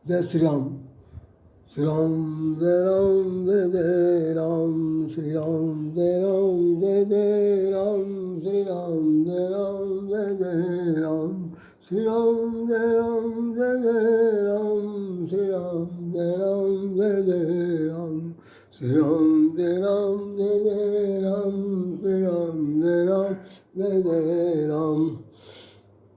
जय श्री राम। श्री राम जय राम जय जय राम, श्री राम जय राम जय जय राम, श्री राम जय राम जय जय राम, श्री राम जय राम जय जय राम, श्री राम जय राम जय जय राम, श्री राम जय राम जय जय राम, श्री राम जय राम जय जय राम,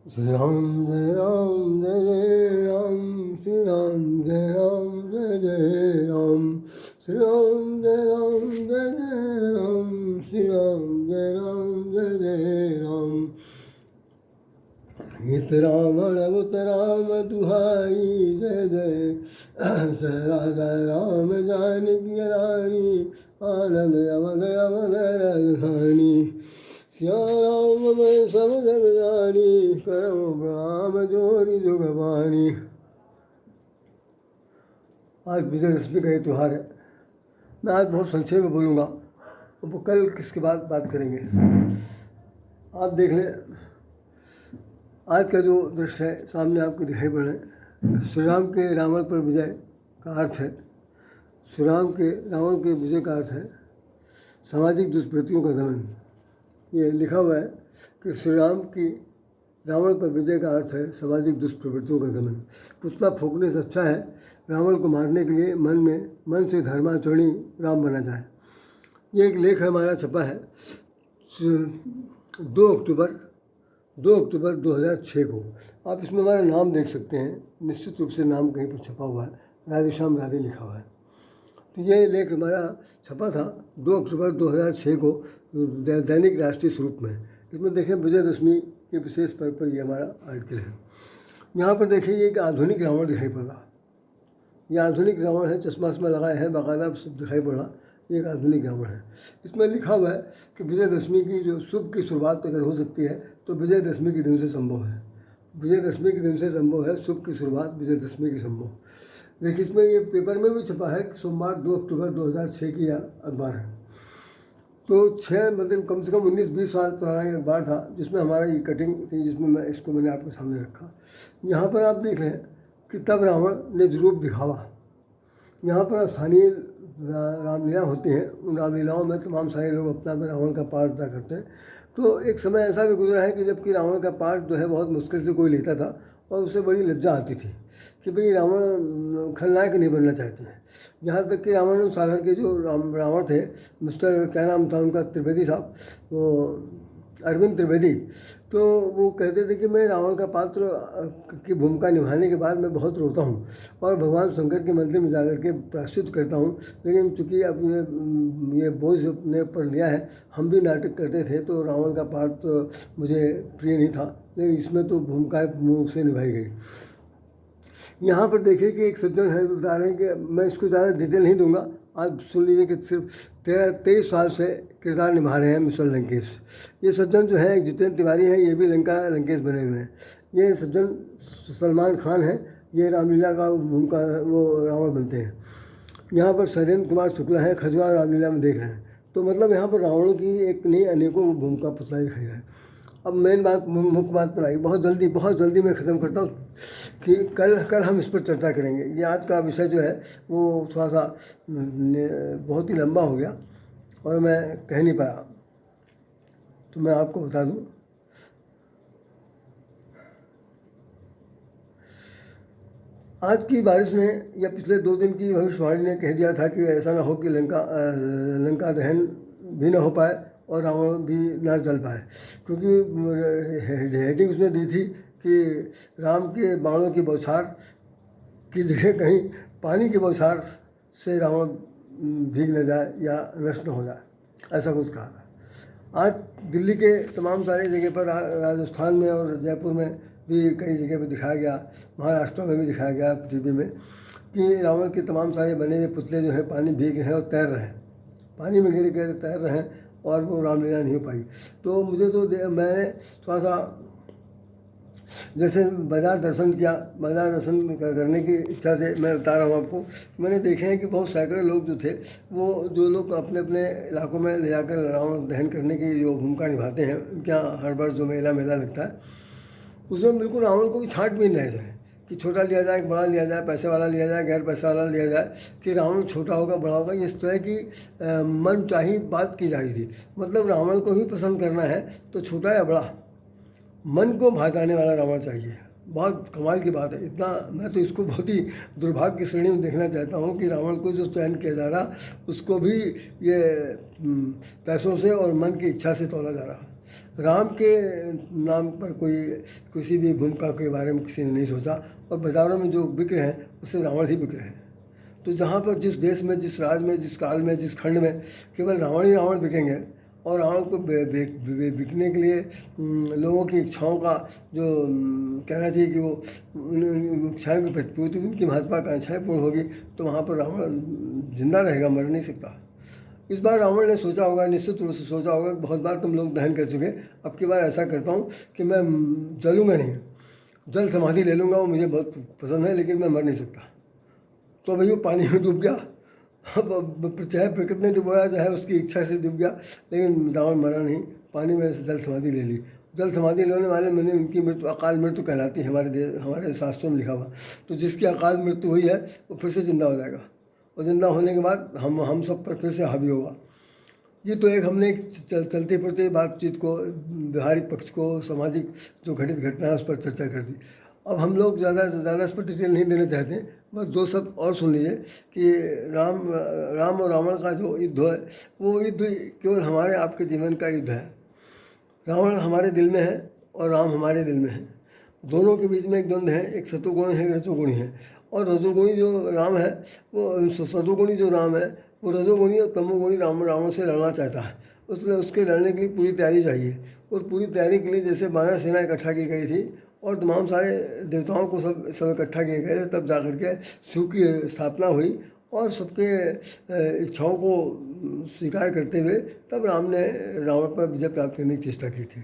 श्री राम जय राम जय जय राम, श्री राम जय राम जय जय राम, श्री राम जय राम जय जय राम, श्री राम जय राम जय जय राम। हित रावण उत राम दुहाई, जय जय जय राजा राम जानकी रानी, आनंद अवध अवध राजधानी, सिया राम मैं सब जग जानी, करो प्रणाम जोरी जुगवानी। आज विजयदशमी का ये त्यौहार है। मैं आज बहुत संक्षेप में बोलूँगा, वो कल किसके बाद बात करेंगे। आप देख लें, आज का जो दृश्य है सामने आपको दिखाई पड़ रहा है, श्री राम के रावण पर विजय का अर्थ है। श्री राम के रावण के विजय का अर्थ है सामाजिक दुष्प्रवृत्तियों का दमन। ये लिखा हुआ है कि श्री राम की रावण पर विजय का अर्थ है सामाजिक दुष्प्रवृत्तियों का दमन। पुतला फूंकने से अच्छा है रावण को मारने के लिए मन से धर्माचरणी राम बना जाए। ये एक लेख है हमारा, छपा है 2 अक्टूबर 2006 को। आप इसमें हमारा नाम देख सकते हैं, निश्चित रूप से नाम कहीं पर छपा हुआ है, राधेश्याम राधे लिखा हुआ है। तो ये लेख हमारा छपा था 2 अक्टूबर 2006 को दैनिक राष्ट्रीय स्वरूप में। इसमें देखें विजयदशमी के विशेष पर्व पर ये हमारा आर्टिकल है। यहाँ पर देखिए ये एक आधुनिक रावण दिखाई पड़ रहा। ये आधुनिक रावण है, चश्मा लगाए हैं, बाकायदा सब दिखाई पड़ रहा। ये एक आधुनिक रावण है। इसमें लिखा हुआ है कि विजयदशमी की जो शुभ की शुरुआत अगर हो सकती है तो विजयदशमी के दिन से संभव है। विजयदशमी के दिन से संभव है, शुभ की शुरुआत विजयदशमी की संभव। देखिए इसमें ये पेपर में भी छपा है कि सोमवार 2 अक्टूबर 2006 की यह अखबार है। तो 6 मतलब कम से कम 19-20 साल पुराना ये अखबार था जिसमें हमारा ये कटिंग थी, जिसमें मैंने आपके सामने रखा। यहाँ पर आप देख लें कि तब रावण ने रूप दिखावा। यहाँ पर स्थानीय रामलीला होती हैं, उन रामलीलाओं में तमाम सारे लोग अपना रावण का पार्ट अदा करते हैं। तो एक समय ऐसा भी गुजरा है कि जबकि रावण का पार्ट जो है बहुत मुश्किल से कोई लेता था और उसे बड़ी लज्जा आती थी कि भाई रावण खलनायक नहीं बनना चाहते हैं। यहाँ तक कि रावण सागर के जो रावण थे, मिस्टर क्या नाम था उनका, त्रिवेदी साहब, वो अरविंद त्रिवेदी, तो वो कहते थे कि मैं रावण का पात्र की भूमिका निभाने के बाद मैं बहुत रोता हूँ और भगवान शंकर के मंदिर में जाकर के प्रायश्चित करता हूँ, लेकिन चूँकि अब ये बोझ अपने ऊपर लिया है। हम भी नाटक करते थे तो रावण का पात्र तो मुझे प्रिय नहीं था, लेकिन इसमें तो भूमिकाएँ मुँह से निभाई गई। यहाँ पर देखिए कि एक सज्जन है, बता रहे हैं कि मैं इसको ज़्यादा डिटेल नहीं दूंगा, आज सुन लीजिए कि सिर्फ 23 साल से किरदार निभा रहे हैं मिस्टर लंकेश। ये सज्जन जो है जितेंद्र तिवारी हैं, ये भी लंकेश बने हुए हैं। ये सज्जन सलमान खान हैं, ये रामलीला का भूमिका वो रावण बनते हैं। यहाँ पर शैलेंद्र कुमार शुक्ला हैं, खजुआ रामलीला में देख रहे हैं। तो मतलब यहाँ पर रावण की एक नहीं अनेकों भूमिका पुतलाई दिखाई है। अब मेन बात, मुख्य बात पर आई, बहुत जल्दी मैं ख़त्म करता हूँ कि कल हम इस पर चर्चा करेंगे। ये आज का विषय जो है वो थोड़ा सा बहुत ही लंबा हो गया और मैं कह नहीं पाया, तो मैं आपको बता दूँ। आज की बारिश में या पिछले 2 दिन की भविष्यवाणी ने कह दिया था कि ऐसा ना हो कि लंका दहन भी ना हो पाए और रावण भी ना जल पाए, क्योंकि हेडिंग उसने दी थी कि राम के बाणों की बौछार की जगह कहीं पानी की बौछार से रावण भीग न जाए या नष्ट न हो जाए, ऐसा कुछ कहा था। आज दिल्ली के तमाम सारे जगह पर, राजस्थान में और जयपुर में भी कई जगह पर दिखाया गया, महाराष्ट्र में भी दिखाया गया टीवी में, कि रावण के तमाम सारे बने हुए पुतले जो है पानी भीग रहे हैं और तैर रहे हैं, पानी में गिर कर तैर रहे हैं और वो रामलीला नहीं हो पाई। तो मुझे तो मैं थोड़ा सा जैसे बाजार दर्शन करने की इच्छा से मैं बता रहा हूँ आपको। मैंने देखे हैं कि बहुत सैकड़ों लोग जो थे, वो जो लोग अपने अपने इलाकों में ले जाकर रावण दहन करने की जो भूमिका निभाते हैं, उनके यहाँ हर बार जो मेला लगता है उसमें बिल्कुल रावण को भी छांट भी नहीं रहे थे कि छोटा लिया जाए कि बड़ा लिया जाए, पैसे वाला लिया जाए गैर पैसे वाला लिया जाए, कि रावण छोटा होगा बड़ा होगा, इस तरह की मनचाही बात की जा रही थी। मतलब रावण को ही पसंद करना है तो छोटा या बड़ा, मन को भाताने वाला रावण चाहिए। बहुत कमाल की बात है। इतना मैं तो इसको बहुत ही दुर्भाग्य की श्रेणी में देखना चाहता हूँ कि रावण को जो चयन किया जा रहा उसको भी ये पैसों से और मन की इच्छा से तोला जा रहा। राम के नाम पर कोई किसी भी भूमिका के बारे में किसी ने नहीं सोचा, और बाज़ारों में जो बिक रहे हैं उससे रावण ही बिक रहे हैं। तो जहाँ पर जिस देश में, जिस राज्य में, जिस काल में, जिस खंड में केवल रावण ही रावण बिकेंगे, और रावण को बिकने के लिए लोगों की इच्छाओं का जो कहना चाहिए कि वो इच्छाओं की प्रतिपूर्ति, उनकी महत्वाकांक्षाएँ पूर्ण होगी, तो वहाँ पर रावण जिंदा रहेगा, मर नहीं सकता। इस बार रावण ने सोचा होगा, निश्चित रूप से सोचा होगा कि बहुत बार तुम लोग दहन कर चुके, अब की बार ऐसा करता हूँ कि मैं जलूँगा नहीं, जल समाधि ले लूँगा, वो मुझे बहुत पसंद है, लेकिन मैं मर नहीं सकता। तो भाई वो पानी में डूब गया। अब चाहे प्रकृति ने डुबोया, चाहे उसकी इच्छा से डूब गया, लेकिन रावण मरा नहीं, पानी में से जल समाधि ले ली। जल समाधि लेने वाले मैंने उनकी मृत्यु अकाल मृत्यु कहलाती है हमारे शास्त्रों में लिखा हुआ। तो जिसकी अकाल मृत्यु हुई है वो फिर से जिंदा हो जाएगा, और जिंदा होने के बाद हम सब पर फिर से हावी होगा। ये तो एक हमने चलते फिरते बातचीत को, व्यवहारिक पक्ष को, सामाजिक जो घटित घटना है उस पर चर्चा कर दी। अब हम लोग ज़्यादा से ज़्यादा इस पर डिटेल नहीं देना चाहते, बस दो शब्द और सुन लीजिए कि राम और रावण का जो युद्ध है वो युद्ध केवल हमारे आपके जीवन का युद्ध है। रावण हमारे दिल में है और राम हमारे दिल में है। दोनों के बीच में एक द्वंद्व है, एक सतोगुणी है, एक रजोगुणी है। और रजोगुणी जो राम है, वो सतोगुणी जो राम है, वो रजोगुणी और तमोगुणी रावण से लड़ना चाहता है। उसके लड़ने के लिए पूरी तैयारी चाहिए, और पूरी तैयारी के लिए जैसे 12 सेना इकट्ठा की गई थी और तमाम सारे देवताओं को सब इकट्ठा किए गए, तब जा कर के शिव की स्थापना हुई, और सबके इच्छाओं को स्वीकार करते हुए तब राम ने रावण पर विजय प्राप्त करने की चेष्टा की थी।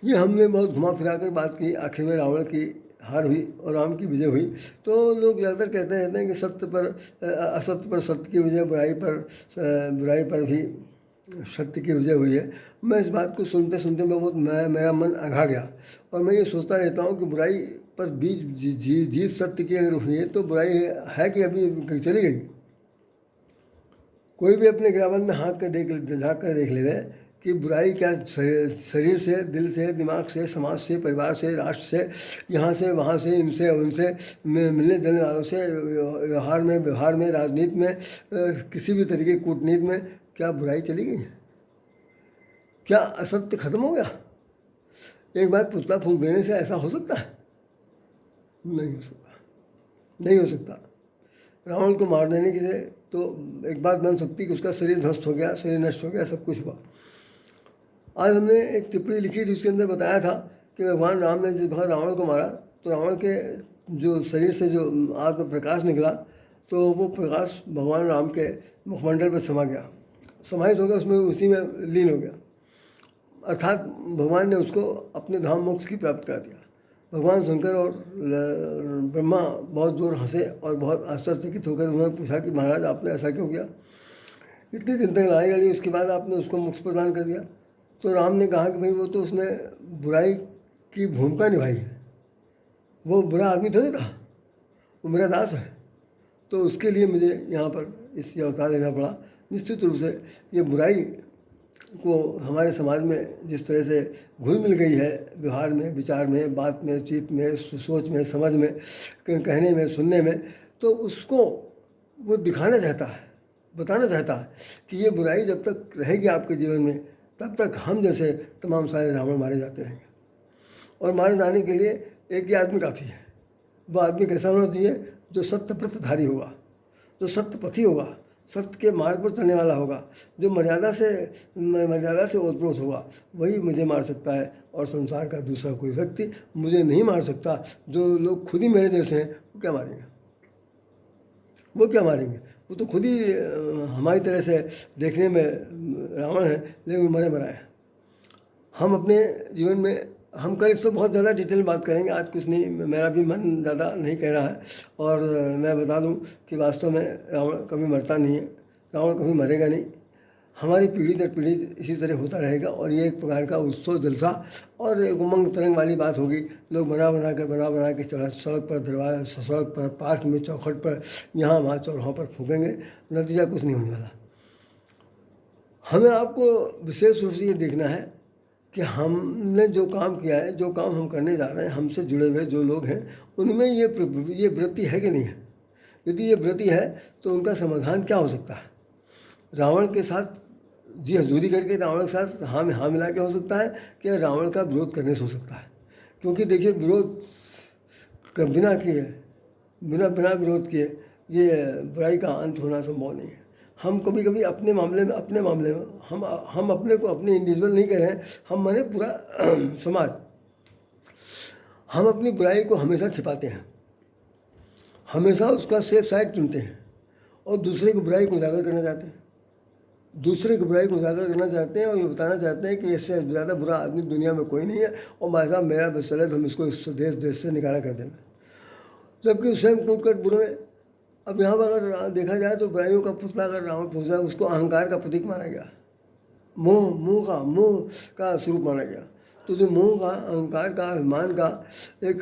ये हमने बहुत घुमा फिरा कर बात की, आखिर में रावण की हार हुई और राम की विजय हुई। तो लोग ज़्यादातर कहते रहते हैं कि असत्य पर सत्य की विजय, बुराई पर भी सत्य की विजय हुई है। मैं इस बात को सुनते सुनते मेरा मन अघा गया, और मैं ये सोचता रहता हूँ कि बुराई पर जीत सत्य की अगर हुई है तो बुराई है कि अभी चली गई। कोई भी अपने गिरावन में झाँक कर देख ले कि बुराई क्या शरीर से, दिल से, दिमाग से, समाज से, परिवार से, राष्ट्र से, यहाँ से वहाँ से, इनसे उनसे, मिलने जुलने वालों से, व्यवहार में, राजनीति में, किसी भी तरीके की कूटनीति में क्या बुराई चली गई? क्या असत्य खत्म हो गया? एक बार पुतला फूंक देने से ऐसा हो सकता है? नहीं हो सकता, नहीं हो सकता। रावण को मार देने के लिए तो एक बात बन सकती कि उसका शरीर ध्वस्त हो गया, शरीर नष्ट हो गया, सब कुछ हुआ। आज हमने एक टिप्पणी लिखी जिसके अंदर बताया था कि भगवान राम ने जिस बार रावण को मारा तो रावण के जो शरीर से जो आत्म प्रकाश निकला, तो वो प्रकाश भगवान राम के मुखमंडल पर समा गया, समाहित हो गया, उसमें उसी में लीन हो गया। अर्थात भगवान ने उसको अपने धाम मोक्ष की प्राप्त करा दिया। भगवान शंकर और ब्रह्मा बहुत जोर हंसे और बहुत आश्चर्यचकित होकर उन्होंने पूछा कि महाराज आपने ऐसा क्यों किया? इतने दिन तक लड़ाई लड़ी, उसके बाद आपने उसको मोक्ष प्रदान कर दिया। तो राम ने कहा कि भाई वो तो उसने बुराई की भूमिका निभाई है, वो बुरा आदमी थोड़ी था, वो मेरा दास है, तो उसके लिए मुझे यहाँ पर इस अवतार लेना पड़ा। निश्चित रूप से ये बुराई को हमारे समाज में जिस तरह से घुल मिल गई है, व्यवहार में, विचार में, बात में, चित में, सोच में, समझ में, कहने में, सुनने में, तो उसको वो दिखाना चाहता है, बताना चाहता है कि ये बुराई जब तक रहेगी आपके जीवन में तब तक हम जैसे तमाम सारे रावण मारे जाते रहेंगे। और मारे जाने के लिए एक ही आदमी काफ़ी है। वह आदमी कैसा होना चाहिए? जो सत्य व्रतधारी होगा, जो सत्य पथी होगा, सत्य के मार्ग पर चलने वाला होगा, जो मर्यादा से ओतप्रोत होगा, वही मुझे मार सकता है। और संसार का दूसरा कोई व्यक्ति मुझे नहीं मार सकता। जो लोग खुद ही मेरे जैसे हैं वो क्या मारेंगे? वो क्या मारेंगे? वो तो खुद ही हमारी तरह से देखने में रावण है, लेकिन मरे मरा है। हम अपने जीवन में हम कल इस पर बहुत ज़्यादा डिटेल में बात करेंगे, आज कुछ नहीं, मेरा भी मन ज़्यादा नहीं कह रहा है। और मैं बता दूं कि वास्तव में रावण कभी मरता नहीं है, रावण कभी मरेगा नहीं। हमारी पीढ़ी दर पीढ़ी इसी तरह होता रहेगा और ये एक प्रकार का उत्सव जलसा और एक उमंग तरंग वाली बात होगी। लोग बना बना के चढ़ा सड़क पर, दरवाजा, सड़क पर, पार्क में, चौखट पर, यहाँ वहाँ चौराहों पर फूकेंगे, नतीजा कुछ नहीं होने वाला। हमें आपको विशेष रूप से ये देखना है कि हमने जो काम किया है, जो काम हम करने जा रहे हैं, हमसे जुड़े हुए जो लोग हैं, उनमें ये वृत्ति है कि नहीं है। यदि ये वृत्ति है तो उनका समाधान क्या हो सकता है। रावण के साथ जी हजूरी करके रावण के साथ हाँ मिला के हो सकता है कि रावण का विरोध करने से हो सकता है। क्योंकि देखिए, विरोध बिना किए, बिना विरोध किए ये बुराई का अंत होना संभव नहीं है। हम कभी कभी अपने मामले में हम अपने को अपने इंडिविजुअल नहीं कह रहे हैं, हम माने पूरा समाज, हम अपनी बुराई को हमेशा छिपाते हैं, हमेशा उसका सेफ साइड चुनते हैं और दूसरे की बुराई को उजागर करना चाहते हैं, और ये बताना चाहते हैं कि इससे ज़्यादा बुरा आदमी दुनिया में कोई नहीं है और भाई साहब मेरा बस चले तो हम इसको इस देश से निकाला कर देंगे। जबकि स्वयं टूटकर बुरे। अब यहाँ पर अगर देखा जाए तो बुराइयों का पुतला अगर रावण पूजा, उसको अहंकार का प्रतीक माना गया, मोह का स्वरूप माना गया। तो जो मोह का, अहंकार का, अभिमान का एक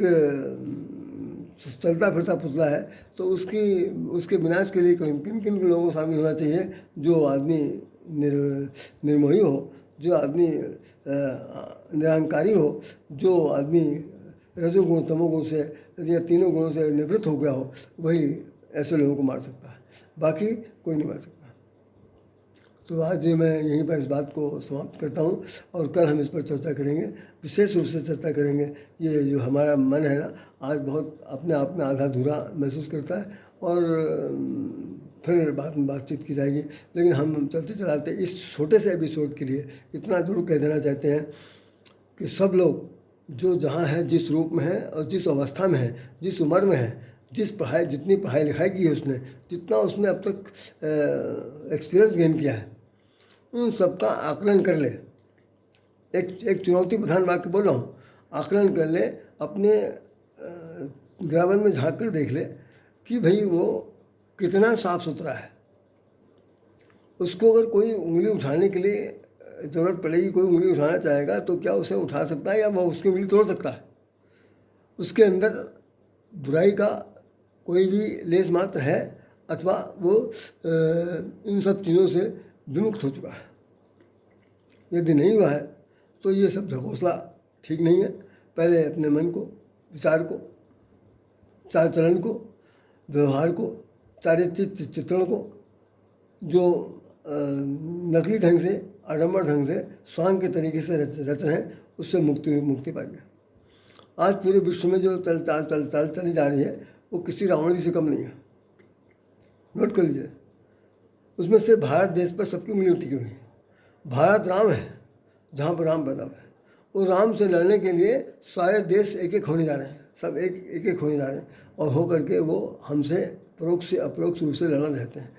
चलता फिरता पुतला है, तो उसके विनाश के लिए किन किन लोगों को शामिल होना चाहिए। जो आदमी निर्मोही हो, जो आदमी निरंकारी हो, जो आदमी रजोगुण तमोगुण से या तीनों गुणों से निवृत्त हो गया हो, वही ऐसे लोगों को मार सकता है, बाकी कोई नहीं मार सकता। तो आज मैं यहीं पर इस बात को समाप्त करता हूँ और कल हम इस पर चर्चा करेंगे, विशेष रूप से चर्चा करेंगे। ये जो हमारा मन है ना, आज बहुत अपने आप में आधा अधूरा महसूस करता है और फिर बाद में बातचीत की जाएगी। लेकिन हम चलते चलाते इस छोटे से एपिसोड के लिए इतना जरूर कह देना चाहते हैं कि सब लोग जो जहाँ है, जिस रूप में है और जिस अवस्था में है, जिस उम्र में है, जितनी पढ़ाई लिखाई की है उसने, जितना उसने अब तक एक्सपीरियंस गेन किया है, उन सबका आकलन कर ले। एक चुनौती प्रधान वाक्य बोल रहा हूँ, आकलन कर ले, अपने गिरावन में झांक कर देख ले कि भाई वो कितना साफ सुथरा है। उसको अगर कोई उंगली उठाने के लिए ज़रूरत पड़ेगी, कोई उंगली उठाना चाहेगा तो क्या उसे उठा सकता है या वह उसकी उंगली तोड़ सकता है। उसके अंदर बुराई का कोई भी लेस मात्र है अथवा वो इन सब चीज़ों से विमुक्त हो चुका है। यदि नहीं हुआ है तो ये सब ढकोसला ठीक नहीं है। पहले अपने मन को, विचार को, चाल चलन को, व्यवहार को, चारित्रिक चित्रण को, जो नकली ढंग से, आडंबर ढंग से, स्वांग के तरीके से रच रहे हैं, उससे मुक्ति पाइए। आज पूरे विश्व में जो चाल चली जा रही है वो किसी रावण जी से कम नहीं है। नोट कर लीजिए, उसमें से भारत देश पर सबकी उंगली टिकी हुई है। भारत राम है, जहाँ पर राम पैदा है, वो राम से लड़ने के लिए सारे देश एक एक होने जा रहे हैं, सब एक होने जा रहे हैं और हो करके वो हमसे परोक्ष से अपरोक्ष रूप से लड़ना चाहते हैं।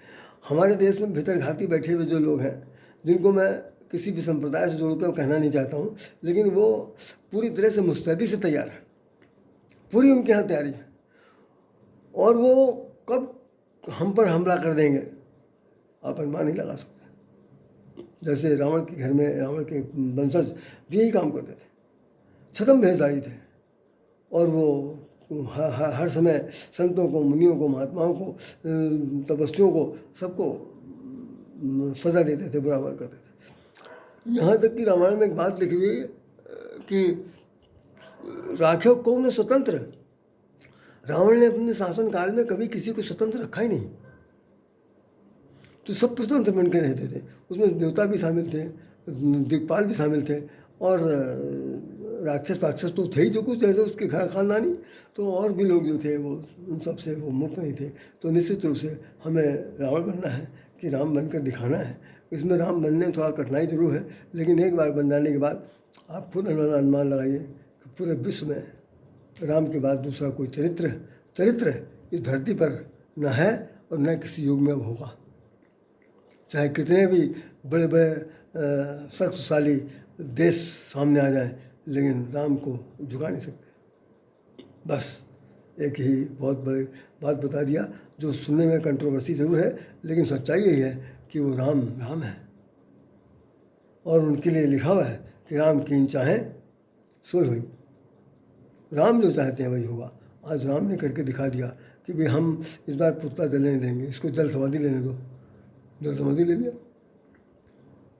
हमारे देश में भीतर घाती बैठे हुए जो लोग हैं, जिनको मैं किसी भी संप्रदाय से जोड़कर कहना नहीं चाहता हूँ, लेकिन वो पूरी तरह से मुस्तैदी से तैयार है, पूरी उनके यहाँ तैयारी है और वो कब हम पर हमला कर देंगे आप अनुमान नहीं लगा सकते। जैसे रावण के घर में रावण के वंशज यही काम करते थे, छद्म भेषधारी थे और वो हर समय संतों को, मुनियों को, महात्माओं को, तपस्वियों को, सबको सजा देते थे, बुरा करते थे। यहाँ तक कि रामायण में एक बात लिखी हुई है कि राखियों को उन्हें स्वतंत्र, रावण ने अपने शासन काल में कभी किसी को स्वतंत्र रखा ही नहीं, तो सब स्वतंत्र बन के रहते थे। उसमें देवता भी शामिल थे, दिक्पाल भी शामिल थे और राक्षस तो थे ही जो कुछ जैसे उसके घर खानदानी, तो और भी लोग जो थे वो उन सब से वो मुक्त नहीं थे। तो निश्चित रूप से हमें रावण बनना है कि राम बनकर दिखाना है। इसमें राम बनने में थोड़ा कठिनाई जरूर है, लेकिन एक बार बन जाने के बाद आप खुद अनुमान लगाइए कि पूरे विश्व में राम के बाद दूसरा कोई चरित्र इस धरती पर न है और न किसी युग में अब होगा। चाहे कितने भी बड़े बड़े शक्तिशाली देश सामने आ जाएं, लेकिन राम को झुका नहीं सकते। बस एक ही बहुत बड़ी बात बता दिया, जो सुनने में कंट्रोवर्सी ज़रूर है, लेकिन सच्चाई यही है कि वो राम है। और उनके लिए लिखा हुआ है कि राम कीन चाहें सोई हुई। राम जो चाहते हैं वही होगा। आज राम ने करके दिखा दिया कि भाई हम इस बार पुतला जलने नहीं देंगे, इसको जल समाधि लेने दो। जल समाधि ले लिया।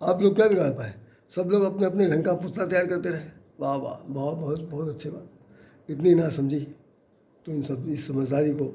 आप लोग क्या बिगाड़ पाए? सब लोग अपने अपने ढंग का पुतला तैयार करते रहे। वाह वाह, बहुत बहुत बहुत अच्छी बात। इतनी ना समझी तो इन सब इस समझदारी को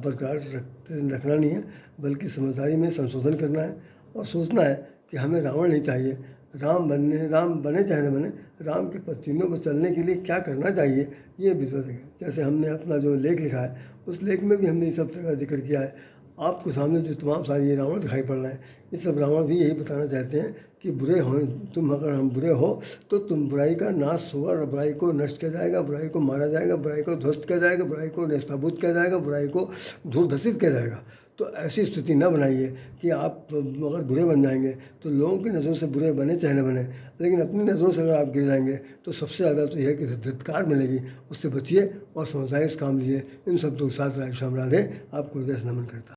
बरकरार रखना नहीं है, बल्कि समझदारी में संशोधन करना है और सोचना है कि हमें रावण नहीं चाहिए। राम बने चाहे न बने, राम के पत्तियों पर चलने के लिए क्या करना चाहिए ये विद्वत है। जैसे हमने अपना जो लेख लिखा है उस लेख में भी हमने इस सब तरह का जिक्र किया है। आपको सामने जो तमाम सारे ये रावण दिखाई पड़ रहे हैं, ये सब रावण भी यही बताना चाहते हैं कि बुरे हो तुम, अगर हम बुरे हो तो तुम बुराई का नाश होगा और बुराई को नष्ट किया जाएगा, बुराई को मारा जाएगा, बुराई को ध्वस्त किया जाएगा, बुराई को नेस्ताभूत किया जाएगा, बुराई को धूर्धसित किया जाएगा। तो ऐसी स्थिति न बनाइए कि आप अगर बुरे बन जाएंगे तो लोगों की नज़रों से बुरे बने चाहे न बने, लेकिन अपनी नज़रों से अगर आप गिर जाएंगे तो सबसे ज़्यादा तो यह है कि धिक्कार मिलेगी। उससे बचिए और समझदारी से काम लीजिए। इन शब्दों के साथ राधे श्याम राधे आपको हृदय से नमन करता है।